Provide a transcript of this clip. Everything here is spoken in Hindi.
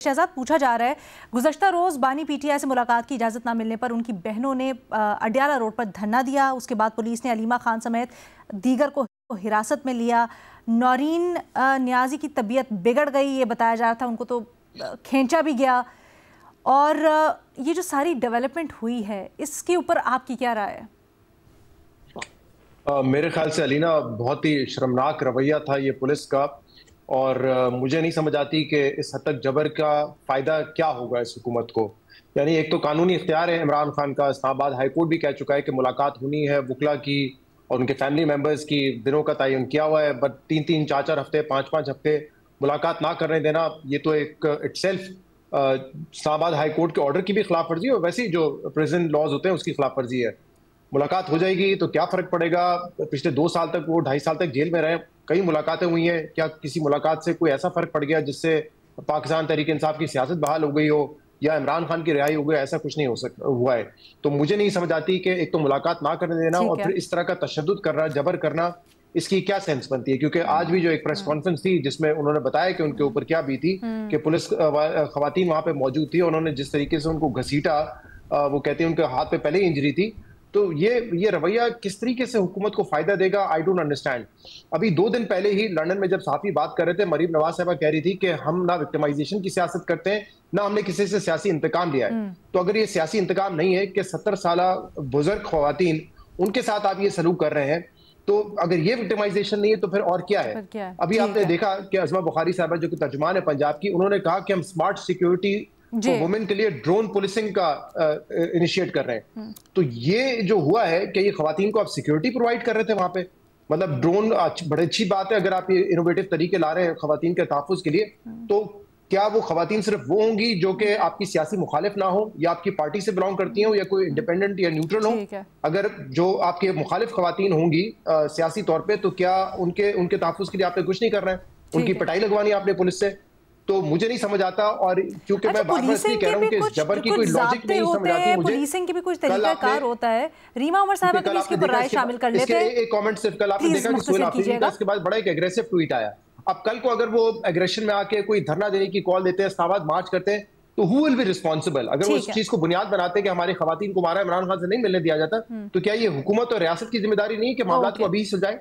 शहजाद, पूछा जा रहा है गुज़श्ता रोज़ बानी पीटीआई से मुलाकात की इजाज़त ना मिलने पर उनकी बहनों ने अडियाला रोड पर धरना दिया। उसके बाद पुलिस ने अलीमा खान समेत दीगर को हिरासत में लिया। नौरीन नियाज़ी की तबीयत बिगड़ गई, ये बताया जा रहा था, उनको तो खींचा भी गया। और ये जो सारी डेवलपमेंट हुई है, इसके ऊपर आपकी क्या राय है? मेरे ख्याल से अलीना, बहुत ही शर्मनाक रवैया था ये पुलिस का। और मुझे नहीं समझ आती कि इस हद तक जबर का फ़ायदा क्या होगा इस हुकूमत को। यानी एक तो कानूनी इख्तियार है इमरान खान का, इस्लामाबाद हाई कोर्ट भी कह चुका है कि मुलाकात होनी है वकला की और उनके फैमिली मेम्बर्स की, दिनों का तयन किया हुआ है। बट 3-3, 4-4 हफ्ते, 5-5 हफ्ते मुलाकात ना करने देना, ये तो एक इटसेल्फ इस्लामाबाद हाई कोर्ट के ऑर्डर की भी खिलाफ वर्जी है और वैसे ही जो प्रेजेंट लॉज होते हैं उसकी खिलाफ वर्जी है। मुलाकात हो जाएगी तो क्या फर्क पड़ेगा? पिछले 2 साल तक, वो 2.5 साल तक जेल में रहे, कई मुलाकातें हुई हैं, क्या किसी मुलाकात से कोई ऐसा फर्क पड़ गया जिससे पाकिस्तान तहरीक इंसाफ की सियासत बहाल हो गई हो या इमरान खान की रिहाई हो गई? ऐसा कुछ नहीं हुआ है। तो मुझे नहीं समझ आती कि एक तो मुलाकात ना करने देना और फिर इस तरह का तशद्दुद करना, जबर करना, इसकी क्या सेंस बनती है? क्योंकि आज भी जो एक प्रेस कॉन्फ्रेंस थी जिसमें उन्होंने बताया कि उनके ऊपर क्या बीती, कि पुलिस खवातीन वहां पे मौजूद थी, उन्होंने जिस तरीके से उनको घसीटा, वो कहते हैं उनके हाथ पे पहले ही इंजरी थी। तो ये रवैया किस तरीके से हुकूमत को फायदा देगा, आई डोंट अंडरस्टैंड। अभी 2 दिन पहले ही लंदन में जब सहाफी बात कर रहे थे, मरीम नवाज साहबा कह रही थी कि हम ना विक्टिमाइजेशन की सियासत करते हैं, ना हमने किसी से सियासी इंतकाम लिया है। तो अगर ये सियासी इंतकाम नहीं है कि 70 साल बुजुर्ग खवातीन, उनके साथ आप ये सलूक कर रहे हैं, तो अगर ये विक्टिमाइजेशन नहीं है तो फिर और क्या है? अभी आपने देखा कि अज़मा बुखारी साहबा जो कि तर्जुमान है पंजाब की, उन्होंने कहा कि हम स्मार्ट सिक्योरिटी तो वुमेन के लिए ड्रोन पुलिसिंग का इनिशिएट कर रहे हैं। तो ये जो हुआ है कि ये खवातीन को आप सिक्योरिटी प्रोवाइड कर रहे थे वहां पे, मतलब ड्रोन बड़ी अच्छी बात है अगर आप ये इनोवेटिव तरीके ला रहे हैं खवातीन के तहफ़्फ़ुज़ के लिए। तो क्या वो खवातीन सिर्फ वो होंगी जो कि आपकी सियासी मुखालिफ ना हो या आपकी पार्टी से बिलोंग करती हो या कोई इंडिपेंडेंट या न्यूट्रल हो? अगर जो आपके मुखालिफ खवातीन होंगी सियासी तौर पर, तो क्या उनके तहफ़्फ़ुज़ के लिए आपने कुछ नहीं कर रहे हैं? उनकी पिटाई लगवानी आपने पुलिस से? तो मुझे नहीं समझ आता। और क्योंकि मैं बार-बार इसलिए कह रहा हूं कि जबर की कोई लॉजिक नहीं समझ आती मुझे। पुलिसिंग की भी कुछ तरीकाकार होता है। रीमा उमर साहबा को इसके ऊपर राय शामिल कर लेते हैं। एक कमेंट सिर्फ, कल आपने देखा कि सोहेल हाफिज़ का इसके बाद बड़ा एक एग्रेसिव ट्वीट आया। अब कल को अगर वो एग्रेशन में आके कोई धरना देने की कॉल देते हैं, इस्लामाबाद मार्च करते हैं, तो हु विल बी रिस्पांसिबल? अगर वो इस चीज को बुनियाद बनाते हैं कि हमारे खवातीन को मारा इमरान खान से नहीं मिलने दिया जाता, तो क्या ये हुकूमत और रियासत की जिम्मेदारी नहीं है कि मामला को अभी सुलझाए?